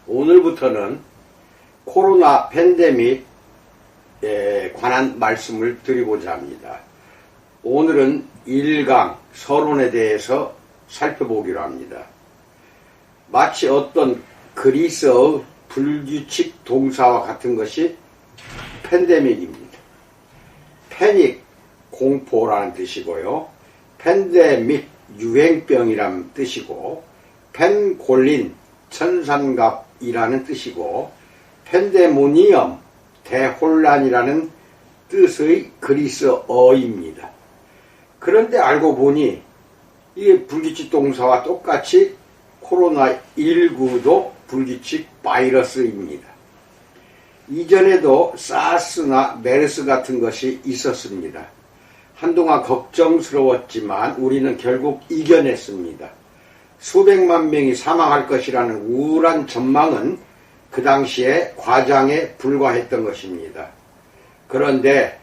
오늘부터는 코로나 팬데믹에 관한 말씀을 드리고자 합니다. 오늘은 1강 서론에 대해서 살펴보기로 합니다. 마치 어떤 그리스어의 불규칙 동사와 같은 것이 팬데믹입니다. 패닉, 공포라는 뜻이고요. 팬데믹, 유행병이라는 뜻이고, 펜골린, 천상갑이라는 뜻이고, 팬데모니엄, 대혼란이라는 뜻의 그리스어어입니다. 그런데 알고 보니 이게 불규칙 동사와 똑같이 코로나19도 불규칙 바이러스입니다. 이전에도 사스나 메르스 같은 것이 있었습니다. 한동안 걱정스러웠지만 우리는 결국 이겨냈습니다. 수백만 명이 사망할 것이라는 우울한 전망은 그 당시에 과장에 불과했던 것입니다. 그런데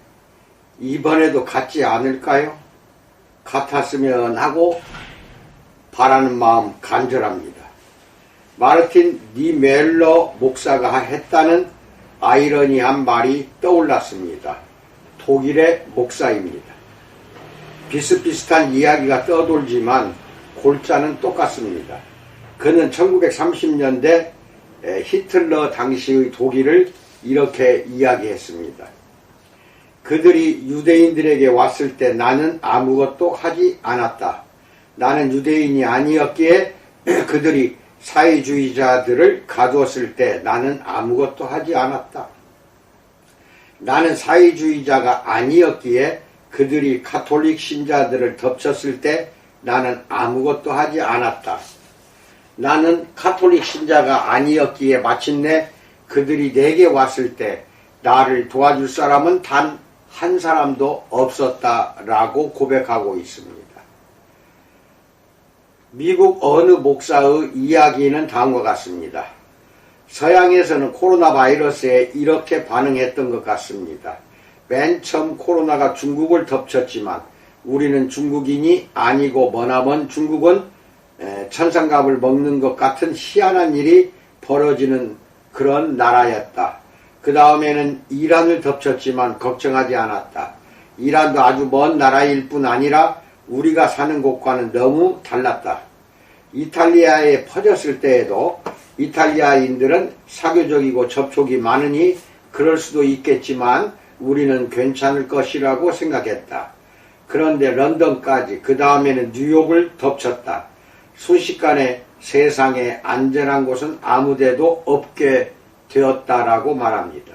이번에도 같지 않을까요? 같았으면 하고 바라는 마음 간절합니다. 마르틴 니멜러 목사가 했다는 아이러니한 말이 떠올랐습니다. 독일의 목사입니다. 비슷비슷한 이야기가 떠돌지만 골자는 똑같습니다. 그는 1930년대 히틀러 당시의 독일을 이렇게 이야기했습니다. 그들이 유대인들에게 왔을 때 나는 아무것도 하지 않았다. 나는 유대인이 아니었기에 그들이 사회주의자들을 가두었을 때 나는 아무것도 하지 않았다. 나는 사회주의자가 아니었기에 그들이 가톨릭 신자들을 덮쳤을 때 나는 아무것도 하지 않았다. 나는 가톨릭 신자가 아니었기에 마침내 그들이 내게 왔을 때 나를 도와줄 사람은 단 한 사람도 없었다라고 고백하고 있습니다. 미국 어느 목사의 이야기는 다음과 같습니다. 서양에서는 코로나 바이러스에 이렇게 반응했던 것 같습니다. 맨 처음 코로나가 중국을 덮쳤지만 우리는 중국인이 아니고 머나먼 중국은 천상갑을 먹는 것 같은 희한한 일이 벌어지는 그런 나라였다. 그 다음에는 이란을 덮쳤지만 걱정하지 않았다. 이란도 아주 먼 나라일 뿐 아니라 우리가 사는 곳과는 너무 달랐다. 이탈리아에 퍼졌을 때에도 이탈리아인들은 사교적이고 접촉이 많으니 그럴 수도 있겠지만 우리는 괜찮을 것이라고 생각했다. 그런데 런던까지 그 다음에는 뉴욕을 덮쳤다. 순식간에 세상에 안전한 곳은 아무데도 없게 되었다라고 말합니다.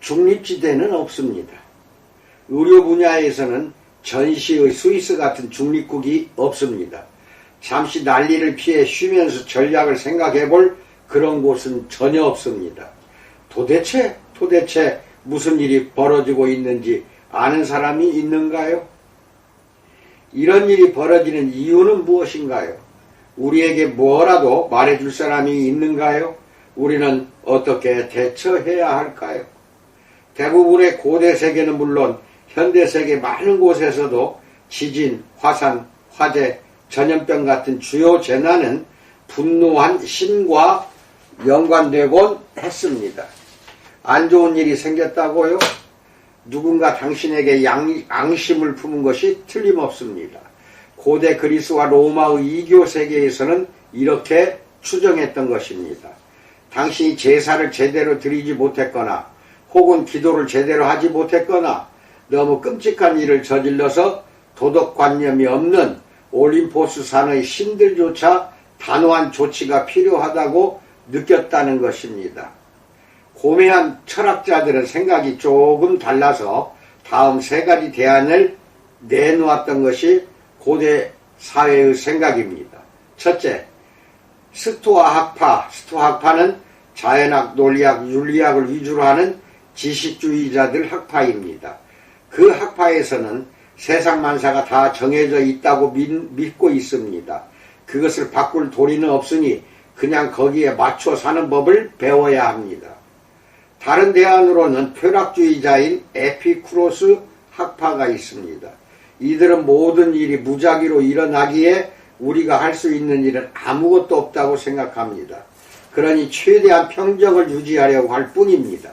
중립지대는 없습니다. 의료 분야에서는 전시의 스위스 같은 중립국이 없습니다. 잠시 난리를 피해 쉬면서 전략을 생각해 볼 그런 곳은 전혀 없습니다. 도대체 무슨 일이 벌어지고 있는지 아는 사람이 있는가요? 이런 일이 벌어지는 이유는 무엇인가요? 우리에게 뭐라도 말해줄 사람이 있는가요? 우리는 어떻게 대처해야 할까요? 대부분의 고대 세계는 물론 현대 세계 많은 곳에서도 지진, 화산, 화재, 전염병 같은 주요 재난은 분노한 신과 연관되곤 했습니다. 안 좋은 일이 생겼다고요? 누군가 당신에게 앙심을 품은 것이 틀림없습니다. 고대 그리스와 로마의 이교 세계에서는 이렇게 추정했던 것입니다. 당신이 제사를 제대로 드리지 못했거나 혹은 기도를 제대로 하지 못했거나 너무 끔찍한 일을 저질러서 도덕관념이 없는 올림포스 산의 신들조차 단호한 조치가 필요하다고 느꼈다는 것입니다. 고매한 철학자들은 생각이 조금 달라서 다음 세 가지 대안을 내놓았던 것이 고대 사회의 생각입니다. 첫째, 스토아 학파. 스토아 학파는 자연학, 논리학, 윤리학을 위주로 하는 지식주의자들 학파입니다. 그 학파에서는 세상 만사가 다 정해져 있다고 믿고 있습니다. 그것을 바꿀 도리는 없으니 그냥 거기에 맞춰 사는 법을 배워야 합니다. 다른 대안으로는 쾌락주의자인 에피쿠로스 학파가 있습니다. 이들은 모든 일이 무작위로 일어나기에 우리가 할 수 있는 일은 아무것도 없다고 생각합니다. 그러니 최대한 평정을 유지하려고 할 뿐입니다.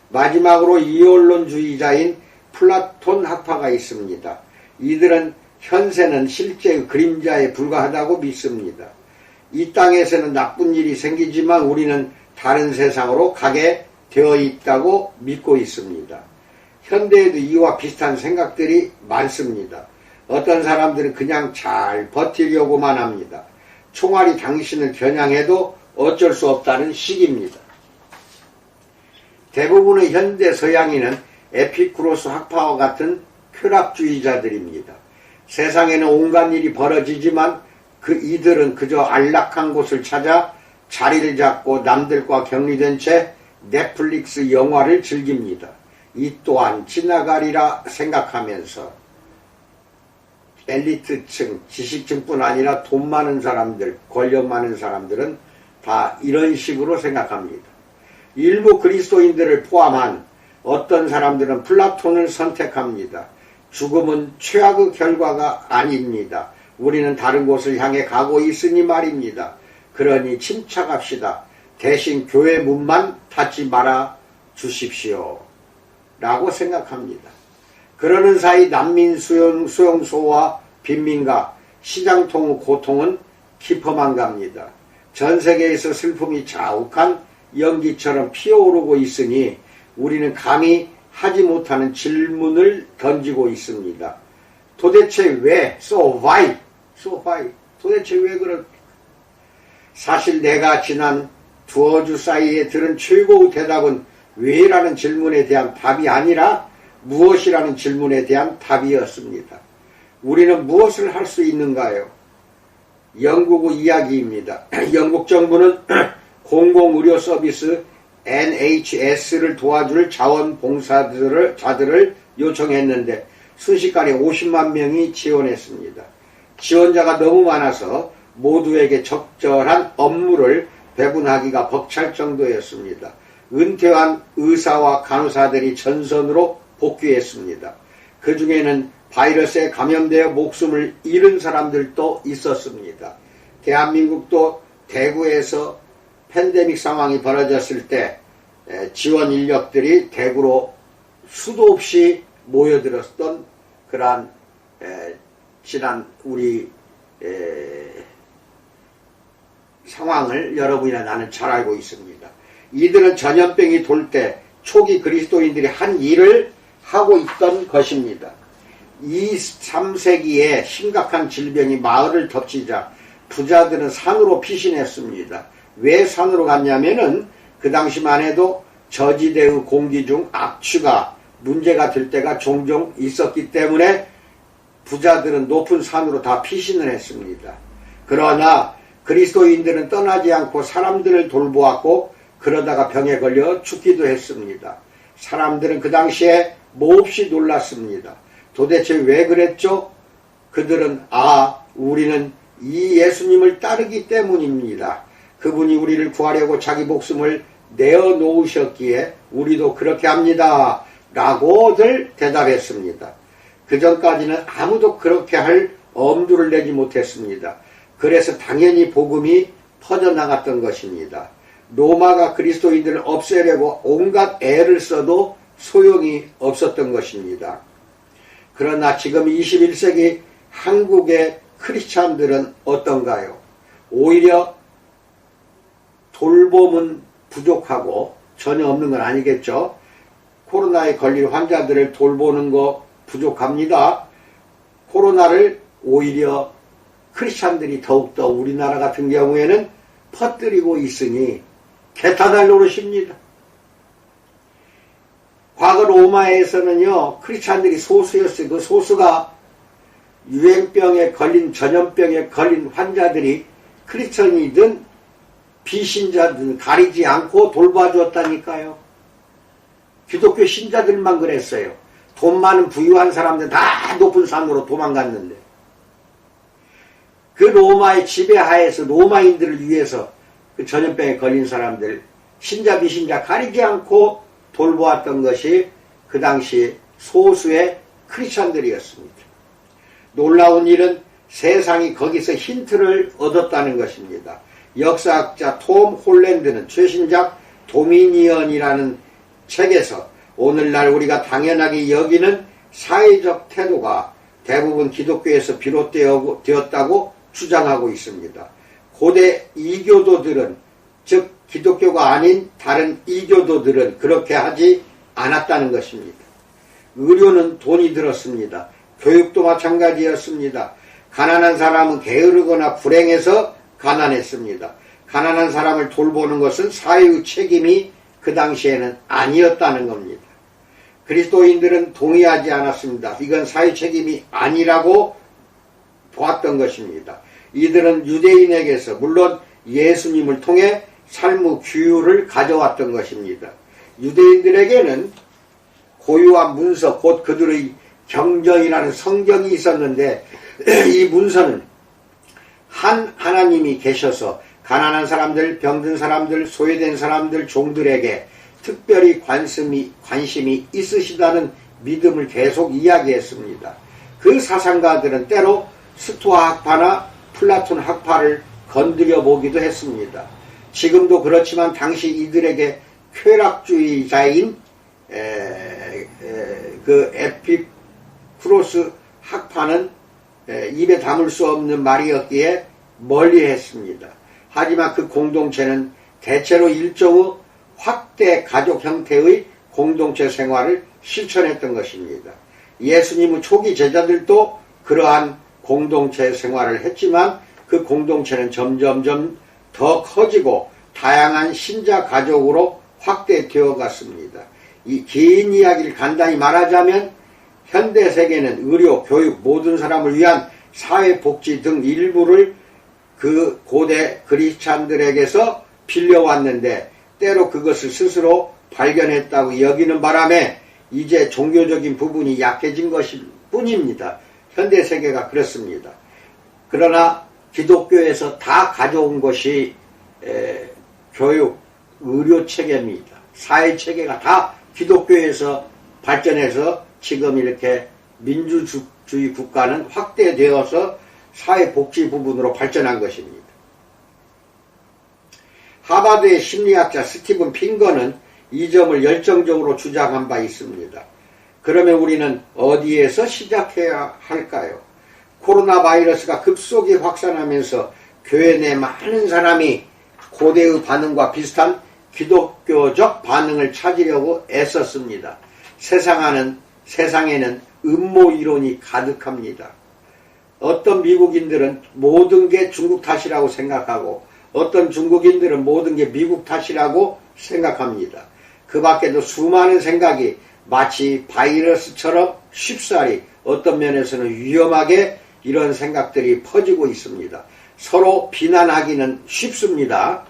마지막으로 이원론주의자인 플라톤 학파가 있습니다. 이들은 현세는 실제의 그림자에 불과하다고 믿습니다. 이 땅에서는 나쁜 일이 생기지만 우리는 다른 세상으로 가게 되어 있다고 믿고 있습니다. 현대에도 이와 비슷한 생각들이 많습니다. 어떤 사람들은 그냥 잘 버티려고만 합니다. 총알이 당신을 겨냥해도 어쩔 수 없다는 식입니다. 대부분의 현대 서양인은 에피쿠로스 학파와 같은 쾌락주의자들입니다. 세상에는 온갖 일이 벌어지지만 이들은 그저 안락한 곳을 찾아 자리를 잡고 남들과 격리된 채 넷플릭스 영화를 즐깁니다. 이 또한 지나가리라 생각하면서 엘리트층, 지식층뿐 아니라 돈 많은 사람들, 권력 많은 사람들은 다 이런 식으로 생각합니다. 일부 그리스도인들을 포함한 어떤 사람들은 플라톤을 선택합니다. 죽음은 최악의 결과가 아닙니다. 우리는 다른 곳을 향해 가고 있으니 말입니다. 그러니 침착합시다. 대신 교회 문만 닫지 말아 주십시오. 라고 생각합니다. 그러는 사이 난민 수용소와 빈민가, 시장통의 고통은 깊어만 갑니다. 전 세계에서 슬픔이 자욱한 연기처럼 피어오르고 있으니 우리는 감히 하지 못하는 질문을 던지고 있습니다. 도대체 왜? So why? 도대체 왜 그럴까? 사실 내가 지난 두어 주 사이에 들은 최고의 대답은 왜라는 질문에 대한 답이 아니라 무엇이라는 질문에 대한 답이었습니다. 우리는 무엇을 할 수 있는가요? 영국의 이야기입니다. 영국 정부는 공공의료 서비스 NHS를 도와줄 자원봉사자들을 요청했는데 순식간에 50만 명이 지원했습니다. 지원자가 너무 많아서 모두에게 적절한 업무를 배분하기가 벅찰 정도였습니다. 은퇴한 의사와 간호사들이 전선으로 복귀했습니다. 그 중에는 바이러스에 감염되어 목숨을 잃은 사람들도 있었습니다. 대한민국도 대구에서 팬데믹 상황이 벌어졌을 때 지원 인력들이 대구로 수도 없이 모여들었던 그러한 지난 우리 상황을 여러분이나 나는 잘 알고 있습니다. 이들은 전염병이 돌 때 초기 그리스도인들이 한 일을 하고 있던 것입니다. 3세기에 심각한 질병이 마을을 덮치자 부자들은 산으로 피신했습니다. 왜 산으로 갔냐면은 그 당시만 해도 저지대의 공기 중 악취가 문제가 될 때가 종종 있었기 때문에 부자들은 높은 산으로 다 피신을 했습니다. 그러나 그리스도인들은 떠나지 않고 사람들을 돌보았고 그러다가 병에 걸려 죽기도 했습니다. 사람들은 그 당시에 몹시 놀랐습니다. 도대체 왜 그랬죠? 그들은 우리는 이 예수님을 따르기 때문입니다. 그분이 우리를 구하려고 자기 목숨을 내어놓으셨기에 우리도 그렇게 합니다. 라고들 대답했습니다. 그 전까지는 아무도 그렇게 할 엄두를 내지 못했습니다. 그래서 당연히 복음이 퍼져나갔던 것입니다. 로마가 그리스도인들을 없애려고 온갖 애를 써도 소용이 없었던 것입니다. 그러나 지금 21세기 한국의 크리스찬들은 어떤가요? 오히려 돌봄은 부족하고 전혀 없는 건 아니겠죠. 코로나에 걸린 환자들을 돌보는 거 부족합니다. 코로나를 오히려 크리스찬들이 더욱더 우리나라 같은 경우에는 퍼뜨리고 있으니 개탄할 노릇입니다. 과거 로마에서는요, 크리스찬들이 소수였어요. 그 소수가 유행병에 걸린, 전염병에 걸린 환자들이 크리스찬이든 비신자든 가리지 않고 돌봐주었다니까요. 기독교 신자들만 그랬어요. 돈 많은 부유한 사람들 다 높은 산으로 도망갔는데 그 로마의 지배하에서 로마인들을 위해서 그 전염병에 걸린 사람들 신자 비신자 가리지 않고 돌보았던 것이 그 당시 소수의 크리스찬들이었습니다. 놀라운 일은 세상이 거기서 힌트를 얻었다는 것입니다. 역사학자 톰 홀랜드는 최신작 도미니언이라는 책에서 오늘날 우리가 당연하게 여기는 사회적 태도가 대부분 기독교에서 비롯되었다고 주장하고 있습니다. 고대 이교도들은, 즉 기독교가 아닌 다른 이교도들은 그렇게 하지 않았다는 것입니다. 의료는 돈이 들었습니다. 교육도 마찬가지였습니다. 가난한 사람은 게으르거나 불행해서 가난했습니다. 가난한 사람을 돌보는 것은 사회의 책임이 그 당시에는 아니었다는 겁니다. 그리스도인들은 동의하지 않았습니다. 이건 사회 책임이 아니라고 보았던 것입니다. 이들은 유대인에게서 물론 예수님을 통해 삶의 규율을 가져왔던 것입니다. 유대인들에게는 고유한 문서, 곧 그들의 경전이라는 성경이 있었는데 이 문서는 한 하나님이 계셔서 가난한 사람들, 병든 사람들, 소외된 사람들, 종들에게 특별히 관심이 있으시다는 믿음을 계속 이야기했습니다. 그 사상가들은 때로 스토아 학파나 플라톤 학파를 건드려 보기도 했습니다. 지금도 그렇지만 당시 이들에게 쾌락주의자인 그 에피쿠로스 학파는 입에 담을 수 없는 말이었기에 멀리했습니다. 하지만 그 공동체는 대체로 일종의 확대 가족 형태의 공동체 생활을 실천했던 것입니다. 예수님의 초기 제자들도 그러한 공동체 생활을 했지만 그 공동체는 점점점 더 커지고 다양한 신자 가족으로 확대되어 갔습니다. 이 긴 이야기를 간단히 말하자면 현대 세계는 의료, 교육, 모든 사람을 위한 사회복지 등 일부를 그 고대 그리스찬들에게서 빌려왔는데 때로 그것을 스스로 발견했다고 여기는 바람에 이제 종교적인 부분이 약해진 것일 뿐입니다. 현대 세계가 그렇습니다. 그러나 기독교에서 다 가져온 것이 교육, 의료 체계입니다. 사회 체계가 다 기독교에서 발전해서 지금 이렇게 민주주의 국가는 확대되어서 사회복지 부분으로 발전한 것입니다. 하버드의 심리학자 스티븐 핑거는 이 점을 열정적으로 주장한 바 있습니다. 그러면 우리는 어디에서 시작해야 할까요? 코로나 바이러스가 급속히 확산하면서 교회 내 많은 사람이 고대의 반응과 비슷한 기독교적 반응을 찾으려고 애썼습니다. 세상에는 음모 이론이 가득합니다. 어떤 미국인들은 모든 게 중국 탓이라고 생각하고 어떤 중국인들은 모든 게 미국 탓이라고 생각합니다. 그 밖에도 수많은 생각이 마치 바이러스처럼 쉽사리 어떤 면에서는 위험하게 이런 생각들이 퍼지고 있습니다. 서로 비난하기는 쉽습니다.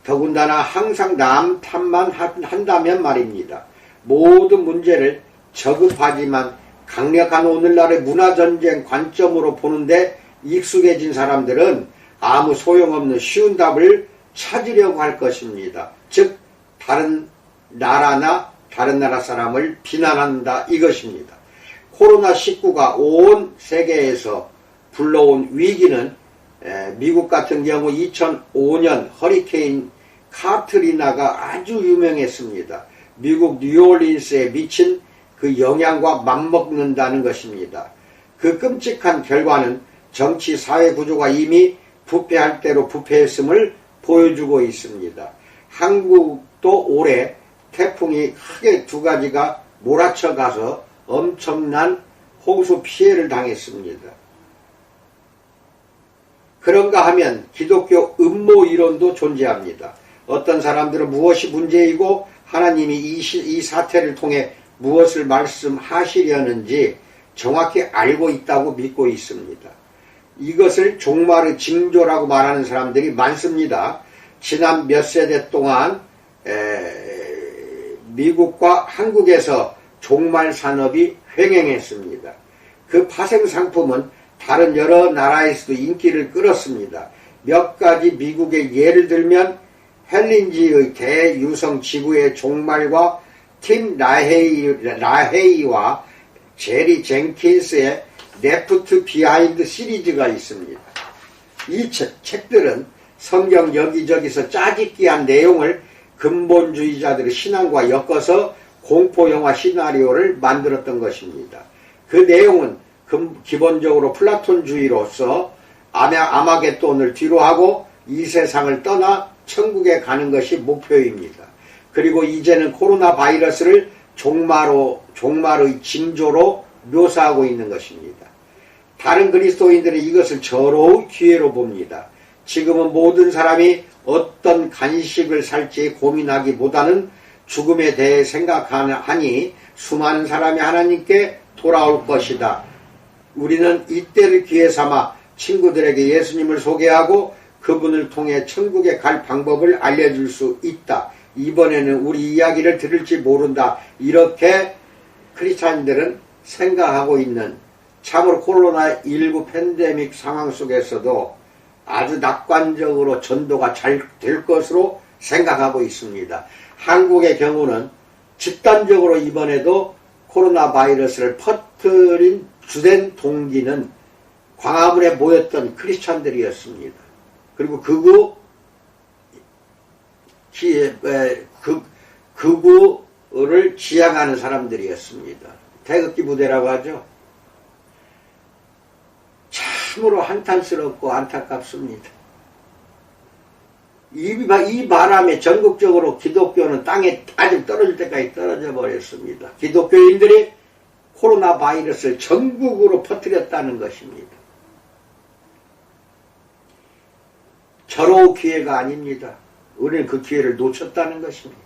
더군다나 항상 남 탓만 한다면 말입니다. 모든 문제를 저급하지만 강력한 오늘날의 문화전쟁 관점으로 보는데 익숙해진 사람들은 아무 소용없는 쉬운 답을 찾으려고 할 것입니다. 즉 다른 나라나 다른 나라 사람을 비난한다 이것입니다. 코로나19가 온 세계에서 불러온 위기는 미국 같은 경우 2005년 허리케인 카트리나가 아주 유명했습니다. 미국 뉴올리언스에 미친 그 영향과 맞먹는다는 것입니다. 그 끔찍한 결과는 정치 사회 구조가 이미 부패할 대로 부패했음을 보여주고 있습니다. 한국도 올해 태풍이 크게 두 가지가 몰아쳐가서 엄청난 홍수 피해를 당했습니다. 그런가 하면 기독교 음모 이론도 존재합니다. 어떤 사람들은 무엇이 문제이고 하나님이 이 사태를 통해 무엇을 말씀하시려는지 정확히 알고 있다고 믿고 있습니다. 이것을 종말의 징조라고 말하는 사람들이 많습니다. 지난 몇 세대 동안 미국과 한국에서 종말 산업이 횡행했습니다. 그 파생 상품은 다른 여러 나라에서도 인기를 끌었습니다. 몇 가지 미국의 예를 들면 헬린지의 대유성 지구의 종말과 팀 라헤이와 제리 젠킨스의 레프트 비하인드 시리즈가 있습니다. 이 책들은 성경 여기저기서 짜깁기한 내용을 근본주의자들의 신앙과 엮어서 공포영화 시나리오를 만들었던 것입니다. 그 내용은 기본적으로 플라톤주의로서 아마겟돈을 뒤로하고 이 세상을 떠나 천국에 가는 것이 목표입니다. 그리고 이제는 코로나 바이러스를 종말의 징조로 묘사하고 있는 것입니다. 다른 그리스도인들은 이것을 절호의 기회로 봅니다. 지금은 모든 사람이 어떤 간식을 살지 고민하기보다는 죽음에 대해 생각하니 수많은 사람이 하나님께 돌아올 것이다. 우리는 이때를 기회 삼아 친구들에게 예수님을 소개하고 그분을 통해 천국에 갈 방법을 알려줄 수 있다. 이번에는 우리 이야기를 들을지 모른다. 이렇게 크리스찬들은 생각하고 있는, 참으로 코로나19 팬데믹 상황 속에서도 아주 낙관적으로 전도가 잘 될 것으로 생각하고 있습니다. 한국의 경우는 집단적으로 이번에도 코로나 바이러스를 퍼뜨린 주된 동기는 광화문에 모였던 크리스찬들이었습니다. 그리고 극우를 지향하는 사람들이었습니다. 태극기 부대라고 하죠. 참으로 한탄스럽고 안타깝습니다. 이 바람에 전국적으로 기독교는 땅에 아직 떨어질 때까지 떨어져 버렸습니다. 기독교인들이 코로나 바이러스를 전국으로 퍼뜨렸다는 것입니다. 절호 기회가 아닙니다. 우리는 그 기회를 놓쳤다는 것입니다.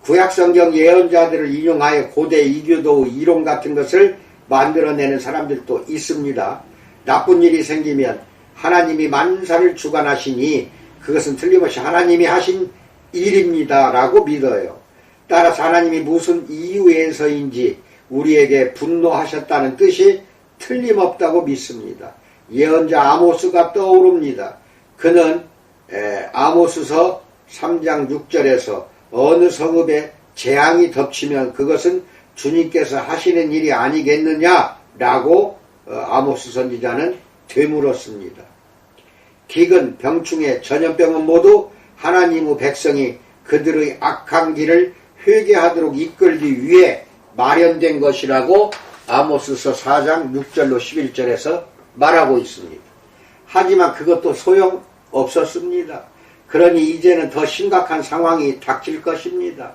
구약성경 예언자들을 인용하여 고대 이교도의 이론 같은 것을 만들어내는 사람들도 있습니다. 나쁜 일이 생기면 하나님이 만사를 주관하시니 그것은 틀림없이 하나님이 하신 일입니다 라고 믿어요. 따라서 하나님이 무슨 이유에서인지 우리에게 분노하셨다는 뜻이 틀림없다고 믿습니다. 예언자 아모스가 떠오릅니다. 그는 아모스서 3장 6절에서 어느 성읍에 재앙이 덮치면 그것은 주님께서 하시는 일이 아니겠느냐라고 아모스 선지자는 되물었습니다. 기근, 병충해, 전염병은 모두 하나님의 백성이 그들의 악한 길을 회개하도록 이끌기 위해 마련된 것이라고 아모스서 4장 6절로 11절에서 말하고 있습니다. 하지만 그것도 소용없었습니다. 그러니 이제는 더 심각한 상황이 닥칠 것입니다.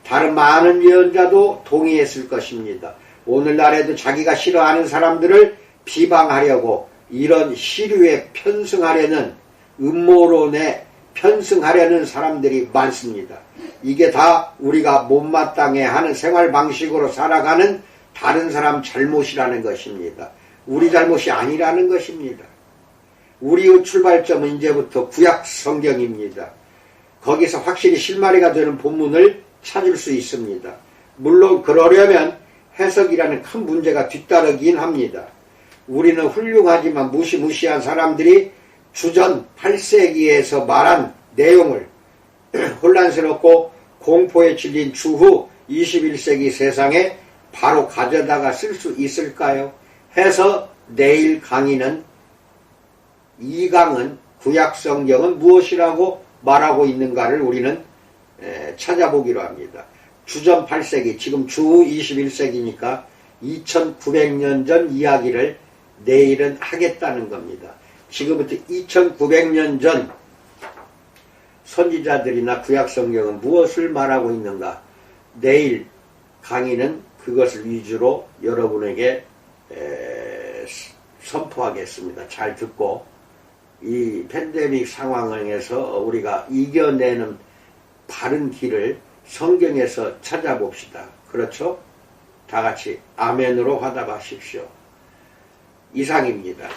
다른 많은 예언자도 동의했을 것입니다. 오늘날에도 자기가 싫어하는 사람들을 비방하려고 이런 시류에 편승하려는, 음모론에 편승하려는 사람들이 많습니다. 이게 다 우리가 못마땅해 하는 생활 방식으로 살아가는 다른 사람 잘못이라는 것입니다. 우리 잘못이 아니라는 것입니다. 우리의 출발점은 이제부터 구약 성경입니다. 거기서 확실히 실마리가 되는 본문을 찾을 수 있습니다. 물론 그러려면 해석이라는 큰 문제가 뒤따르긴 합니다. 우리는 훌륭하지만 무시무시한 사람들이 주전 8세기에서 말한 내용을 혼란스럽고 공포에 질린 추후 21세기 세상에 바로 가져다가 쓸 수 있을까요? 해서 내일 강의는 2강은 구약성경은 무엇이라고 말하고 있는가를 우리는 찾아보기로 합니다. 주전 8세기, 지금 주 21세기니까 2900년 전 이야기를 내일은 하겠다는 겁니다. 지금부터 2900년 전 선지자들이나 구약성경은 무엇을 말하고 있는가? 내일 강의는 그것을 위주로 여러분에게 선포하겠습니다. 잘 듣고 이 팬데믹 상황에서 우리가 이겨내는 바른 길을 성경에서 찾아봅시다. 그렇죠? 다 같이 아멘으로 화답하십시오. 이상입니다.